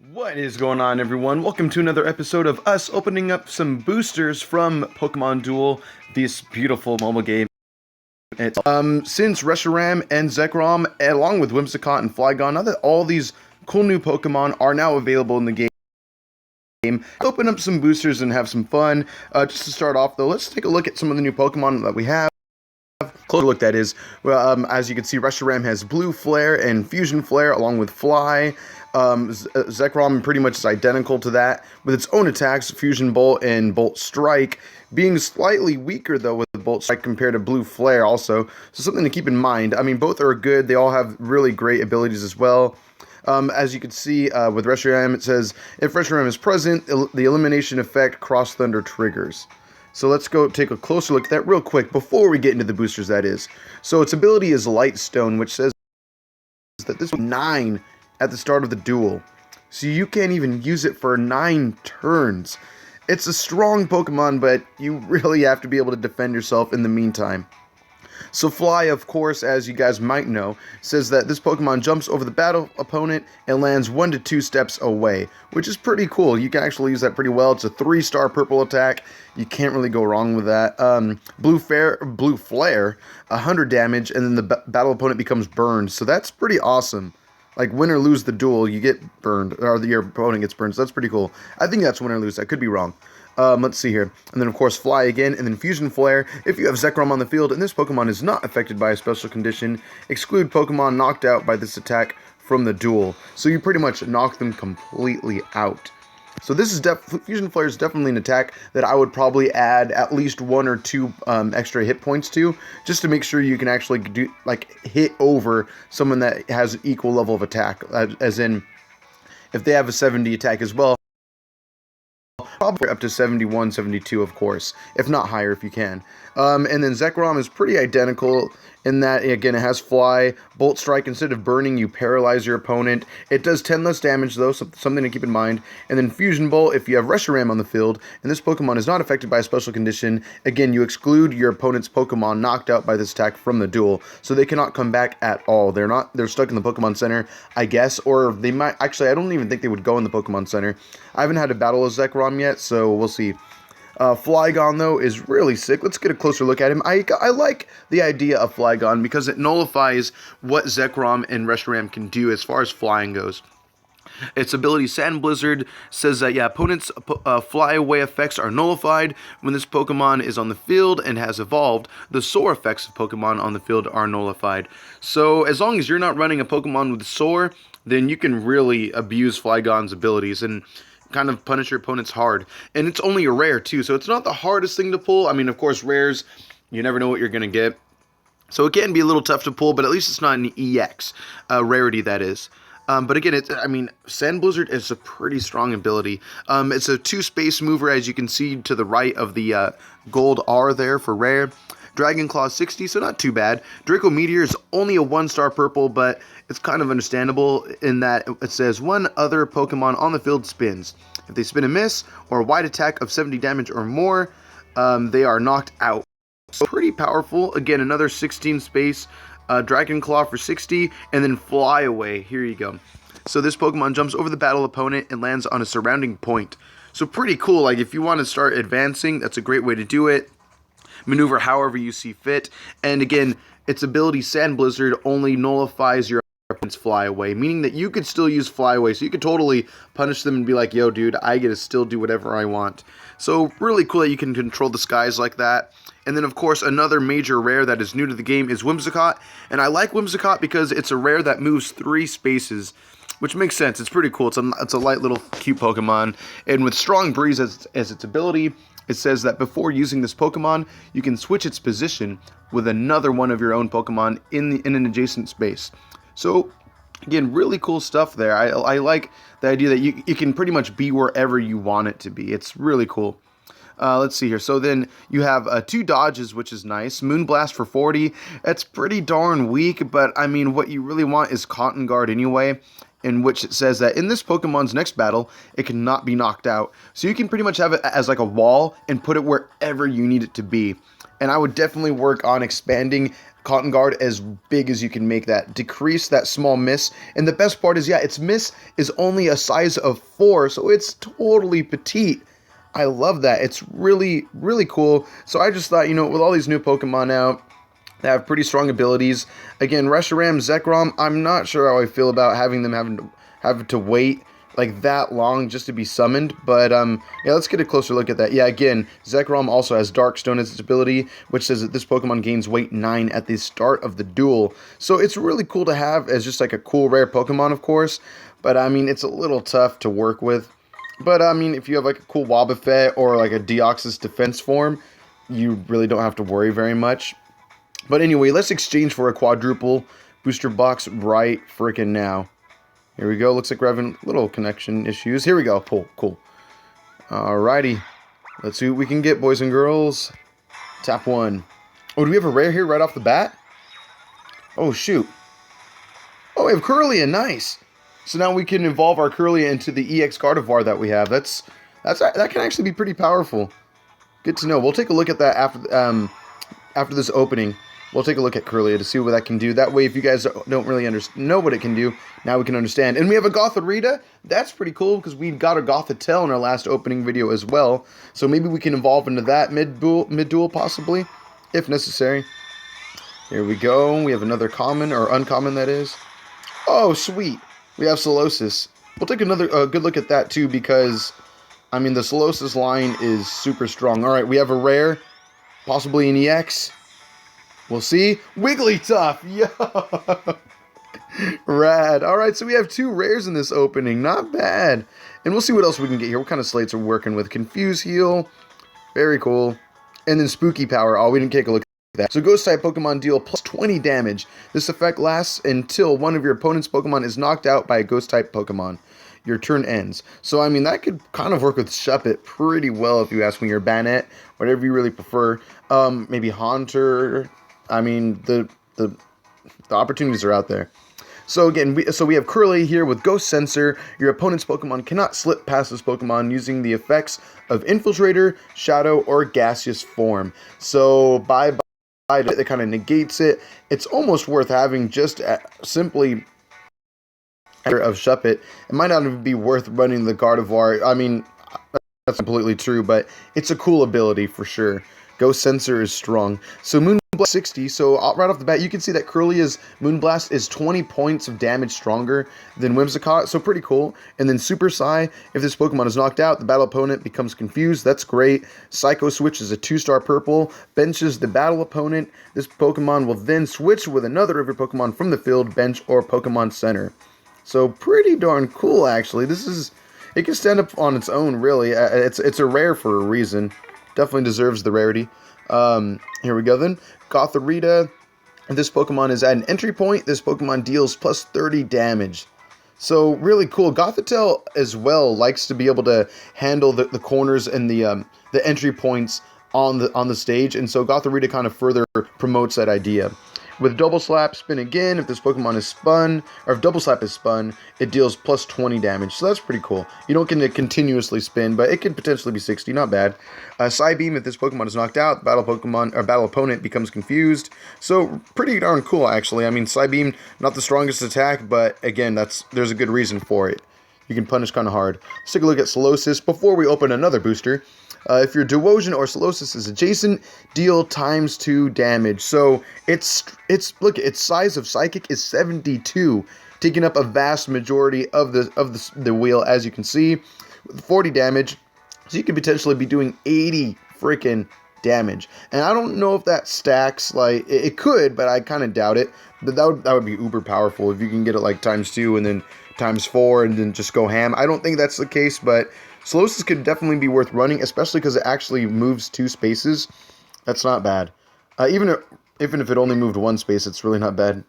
What is going on, everyone? Welcome to another episode of us opening up some boosters from Pokémon Duel, this beautiful mobile game. Since Reshiram and Zekrom, along with Whimsicott and Flygon, now that all these cool new Pokemon are now available in the game, open up some boosters and have some fun. Just to start off, though, let's take a look at some of the new Pokemon that we have. Closer look, that is. Well, as you can see, Reshiram has Blue Flare and Fusion Flare along with Fly. Zekrom pretty much is identical to that, with its own attacks, Fusion Bolt and Bolt Strike, being slightly weaker, though, with Bolt Strike compared to Blue Flare also. So something to keep in mind. I mean, both are good. They all have really great abilities as well. As you can see, with Reshiram, it says, if Reshiram is present, the elimination effect Cross Thunder triggers. So let's go take a closer look at that real quick before we get into the boosters, that is. So its ability is Light Stone, which says that this was 9 at the start of the duel. So you can't even use it for 9 turns. It's a strong Pokemon, but you really have to be able to defend yourself in the meantime. So Fly, of course, as you guys might know, says that this Pokemon jumps over the battle opponent and lands 1 to 2 steps away, which is pretty cool. You can actually use that pretty well. It's a 3-star purple attack. You can't really go wrong with that. Blue Flare, 100 damage, and then the battle opponent becomes burned. So that's pretty awesome. Like, win or lose the duel, you get burned, or your opponent gets burned, so that's pretty cool. I think that's win or lose. I could be wrong. Let's see here. And then, of course, Fly again, and then Fusion Flare. If you have Zekrom on the field and this Pokemon is not affected by a special condition, exclude Pokemon knocked out by this attack from the duel. So you pretty much knock them completely out. So this is Fusion Flare is definitely an attack that I would probably add at least 1 or 2 extra hit points to, just to make sure you can actually do hit over someone that has equal level of attack. As in, if they have a 70 attack as well, probably up to 71, 72, of course, if not higher if you can. And then Zekrom is pretty identical in that, again, it has Fly, Bolt Strike. Instead of burning, you paralyze your opponent. It does 10 less damage, though, so something to keep in mind. And then Fusion Bolt, if you have Reshiram on the field, and this Pokemon is not affected by a special condition, again, you exclude your opponent's Pokemon knocked out by this attack from the duel, so they cannot come back at all. They're stuck in the Pokemon Center, I guess, or they might, actually, I don't even think they would go in the Pokemon Center. I haven't had a battle with Zekrom yet, so we'll see. Flygon, though, is really sick. Let's get a closer look at him. I like the idea of Flygon because it nullifies what Zekrom and Reshiram can do as far as flying goes. Its ability, Sand Blizzard, says that, opponents' fly-away effects are nullified when this Pokemon is on the field and has evolved. The Soar effects of Pokemon on the field are nullified. So, as long as you're not running a Pokemon with Soar, then you can really abuse Flygon's abilities and kind of punish your opponents hard. And it's only a rare, too, so it's not the hardest thing to pull. I mean, of course, rares, you never know what you're going to get. So it can be a little tough to pull, but at least it's not an EX rarity, that is. But again, Sand Blizzard is a pretty strong ability. It's a 2-space mover, as you can see to the right of the gold R there for rare. Dragon Claw 60, so not too bad. Draco Meteor is only a 1-star purple, but it's kind of understandable in that it says 1 other Pokemon on the field spins. If they spin a miss or a wide attack of 70 damage or more, they are knocked out. So pretty powerful. Again, another 16-space Dragon Claw for 60, and then Fly Away. Here you go. So this Pokemon jumps over the battle opponent and lands on a surrounding point. So pretty cool. Like, if you want to start advancing, that's a great way to do it. Maneuver however you see fit. And again, its ability, Sand Blizzard, only nullifies your opponent's Fly Away, meaning that you could still use Fly Away, so you could totally punish them and be like, yo, dude, I get to still do whatever I want. So really cool that you can control the skies like that. And then, of course, another major rare that is new to the game is Whimsicott. And I like Whimsicott because it's a rare that moves 3 spaces, which makes sense. It's pretty cool. It's a light little cute Pokemon. And with Strong Breeze as its ability, it says that before using this Pokemon, you can switch its position with another one of your own Pokemon in an adjacent space. So, again, really cool stuff there. I like the idea that you can pretty much be wherever you want it to be. It's really cool. Let's see here. So then you have 2 dodges, which is nice. Moonblast for 40. That's pretty darn weak, but I mean, what you really want is Cotton Guard anyway, in which it says that in this Pokemon's next battle, it cannot be knocked out. So you can pretty much have it as like a wall and put it wherever you need it to be. And I would definitely work on expanding Cotton Guard as big as you can make that. Decrease that small miss. And the best part is, yeah, its miss is only a size of 4, so it's totally petite. I love that. It's really, really cool. So I just thought, you know, with all these new Pokemon out, they have pretty strong abilities. Again, Reshiram Zekrom, I'm not sure how I feel about having them have to wait like that long just to be summoned, but yeah, let's get a closer look at that. Yeah, again, Zekrom also has Darkstone as its ability, which says that this Pokemon gains weight 9 at the start of the duel. So it's really cool to have as just like a cool rare Pokemon, of course, but I mean, it's a little tough to work with. But I mean, if you have like a cool Wobbuffet or like a Deoxys defense form, you really don't have to worry very much. But anyway, let's exchange for a quadruple booster box right freaking now. Here we go. Looks like we're having little connection issues. Here we go. Cool. Alrighty. Let's see what we can get, boys and girls. Tap 1. Oh, do we have a rare here right off the bat? Oh, shoot. Oh, we have Kirlia. Nice. So now we can evolve our Kirlia into the EX Gardevoir that we have. That can actually be pretty powerful. Good to know. We'll take a look at that after this opening. We'll take a look at Kirlia to see what that can do. That way, if you guys don't really know what it can do, now we can understand. And we have a Gothorita. That's pretty cool because we got a Gothitelle in our last opening video as well. So maybe we can evolve into that mid-duel possibly, if necessary. Here we go. We have another common, or uncommon that is. Oh, sweet. We have Solosis. We'll take another good look at that too because, I mean, the Solosis line is super strong. All right, we have a rare, possibly an EX. We'll see. Wigglytuff! Yo! Rad. Alright, so we have 2 rares in this opening. Not bad. And we'll see what else we can get here. What kind of slates are we working with? Confuse Heal. Very cool. And then Spooky Power. Oh, we didn't take a look at that. So Ghost-type Pokemon deal plus 20 damage. This effect lasts until one of your opponent's Pokemon is knocked out by a Ghost-type Pokemon. Your turn ends. So, I mean, that could kind of work with Shuppet pretty well if you ask me, or Banette, whatever you really prefer. Maybe Haunter. I mean, the opportunities are out there. So again, we have Kirlia here with Ghost Sensor. Your opponent's Pokemon cannot slip past this Pokemon using the effects of Infiltrator, Shadow, or Gaseous form. So that kind of negates it. It's almost worth having just simply of Shuppet. It might not even be worth running the Gardevoir. I mean, that's completely true, but it's a cool ability for sure. Ghost Sensor is strong. So Moonblast 60, so right off the bat, you can see that Kirlia's Moonblast is 20 points of damage stronger than Whimsicott, so pretty cool. And then Super Psy, if this Pokemon is knocked out, the battle opponent becomes confused. That's great. Psycho Switch is a 2-star purple, benches the battle opponent. This Pokemon will then switch with another of your Pokemon from the field, bench, or Pokemon Center. So pretty darn cool, actually. It can stand up on its own, really. It's a rare for a reason. Definitely deserves the rarity. Here we go then. Gothorita. This Pokemon is at an entry point. This Pokemon deals plus 30 damage. So really cool. Gothitelle as well likes to be able to handle the corners and the entry points on the stage, and so Gothorita kind of further promotes that idea. With Double Slap, spin again. If this Pokemon is spun, or if Double Slap is spun, it deals plus 20 damage. So that's pretty cool. You don't get to continuously spin, but it could potentially be 60. Not bad. Psybeam, if this Pokemon is knocked out, battle opponent becomes confused. So pretty darn cool, actually. I mean, Psybeam, not the strongest attack, but again, there's a good reason for it. You can punish kind of hard. Let's take a look at Solosis before we open another booster. If your Duosion or Solosis is adjacent, deal ×2 damage. So look, its size of Psychic is 72, taking up a vast majority of the wheel, as you can see, with 40 damage. So you could potentially be doing 80 freaking damage. And I don't know if that stacks, like, it could, but I kind of doubt it. But that would be uber powerful if you can get it like ×2 and then ×4 and then just go ham. I don't think that's the case, but Solosis could definitely be worth running, especially because it actually moves 2 spaces. That's not bad. Even if it only moved 1 space, it's really not bad.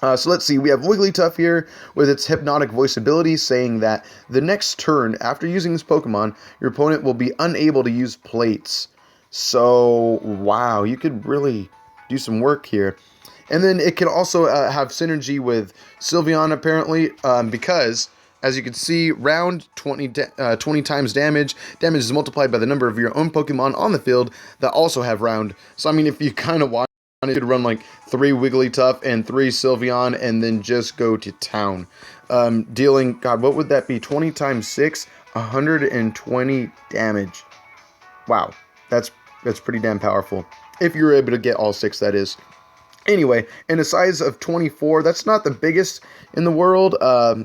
So let's see. We have Wigglytuff here with its Hypnotic Voice ability, saying that the next turn, after using this Pokemon, your opponent will be unable to use plates. So, wow, you could really do some work here. And then it can also have synergy with Sylveon, apparently, because, as you can see, round 20 times damage. Damage is multiplied by the number of your own Pokemon on the field that also have round. So, I mean, if you kind of want You could run like 3 Wigglytuff and 3 Sylveon and then just go to town. Dealing, God, what would that be? 20 times 6, 120 damage. Wow, that's pretty damn powerful. If you're able to get all 6, that is. Anyway, in a size of 24, that's not the biggest in the world,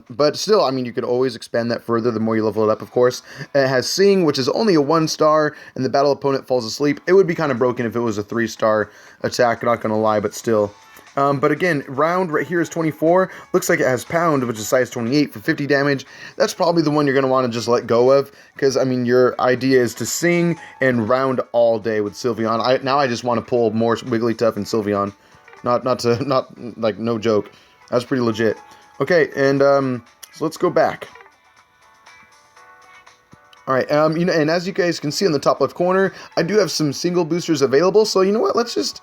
but still, I mean, you could always expand that further the more you level it up, of course. It has Sing, which is only a 1-star, and the battle opponent falls asleep. It would be kind of broken if it was a 3-star attack, not going to lie, but still. But again, round right here is 24. Looks like it has Pound, which is size 28 for 50 damage. That's probably the one you're going to want to just let go of, because, I mean, your idea is to Sing and round all day with Sylveon. Now I just want to pull more Wigglytuff and Sylveon. Not like, no joke. That's pretty legit. Okay, and so let's go back. All right, you know, and as you guys can see in the top left corner, I do have some single boosters available. So you know what? Let's just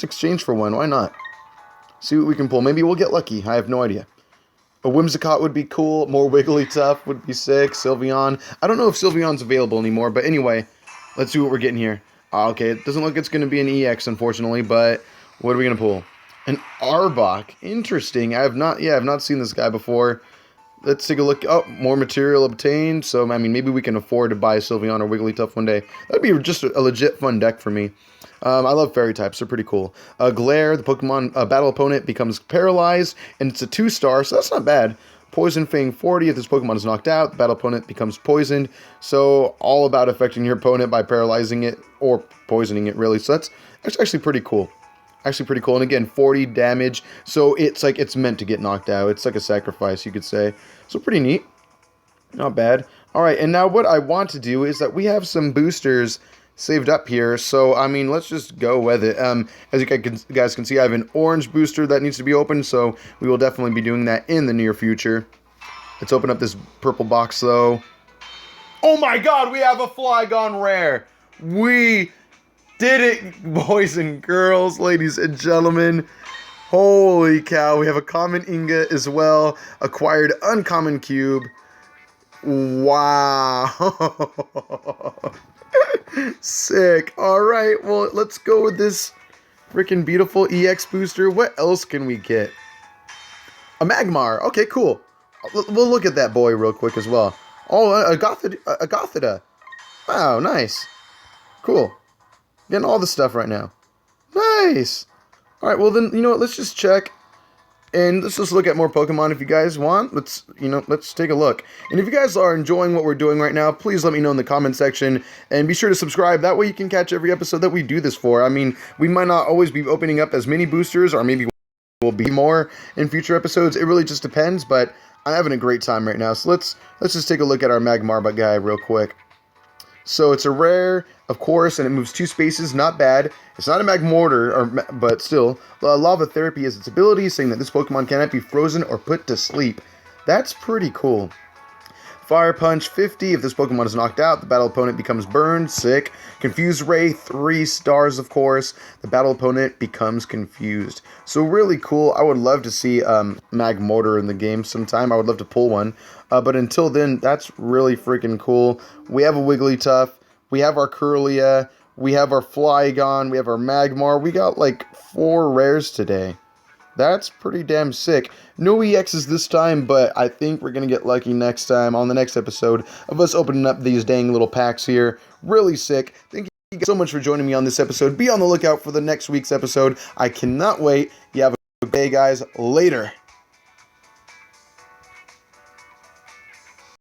exchange for one. Why not? See what we can pull. Maybe we'll get lucky. I have no idea. A Whimsicott would be cool. More Wigglytuff would be sick. Sylveon. I don't know if Sylveon's available anymore, but anyway, let's see what we're getting here. Okay, it doesn't look like it's going to be an EX, unfortunately, but what are we going to pull? An Arbok. Interesting. I have not seen this guy before. Let's take a look. Oh, more material obtained. So, I mean, maybe we can afford to buy Sylveon or Wigglytuff one day. That'd be just a legit fun deck for me. I love fairy types. They're pretty cool. Glare, the Pokemon battle opponent becomes paralyzed, and it's a 2-star, so that's not bad. Poison Fang 40, if this Pokemon is knocked out, the battle opponent becomes poisoned. So, all about affecting your opponent by paralyzing it or poisoning it, really. So, that's actually pretty cool. Actually pretty cool. And again, 40 damage. So it's like it's meant to get knocked out. It's like a sacrifice, you could say. So pretty neat. Not bad. Alright, and now what I want to do is that we have some boosters saved up here. So, I mean, let's just go with it. As you guys can see, I have an orange booster that needs to be opened. So we will definitely be doing that in the near future. Let's open up this purple box, though. Oh my god, we have a Flygon rare! We did it, boys and girls, ladies and gentlemen. Holy cow, we have a common ingot as well. Acquired uncommon cube. Wow. Sick. Alright, well, let's go with this freaking beautiful EX booster. What else can we get? A Magmar. Okay, cool. We'll look at that boy real quick as well. Oh, a Gothita. Wow, nice. Cool. Getting all the stuff right now. Nice. Alright, well then, you know what, let's just check. And let's just look at more Pokemon if you guys want. Let's take a look. And if you guys are enjoying what we're doing right now, please let me know in the comment section. And be sure to subscribe. That way you can catch every episode that we do this for. I mean, we might not always be opening up as many boosters, or maybe we'll be more in future episodes. It really just depends, but I'm having a great time right now. So let's just take a look at our Magmar guy real quick. So it's a rare, of course, and it moves 2 spaces, not bad. It's not a Magmortar, but still. Lava Therapy is its ability, saying that this Pokemon cannot be frozen or put to sleep. That's pretty cool. Fire Punch 50, if this Pokemon is knocked out, the battle opponent becomes burned, sick. Confused Ray, 3 stars, of course. The battle opponent becomes confused. So really cool. I would love to see Magmortar in the game sometime. I would love to pull one. But until then, that's really freaking cool. We have a Wigglytuff. We have our Kirlia. We have our Flygon. We have our Magmar. We got like 4 rares today. That's pretty damn sick. No EXs this time, but I think we're going to get lucky next time on the next episode of us opening up these dang little packs here. Really sick. Thank you guys so much for joining me on this episode. Be on the lookout for the next week's episode. I cannot wait. You have a good day, guys. Later.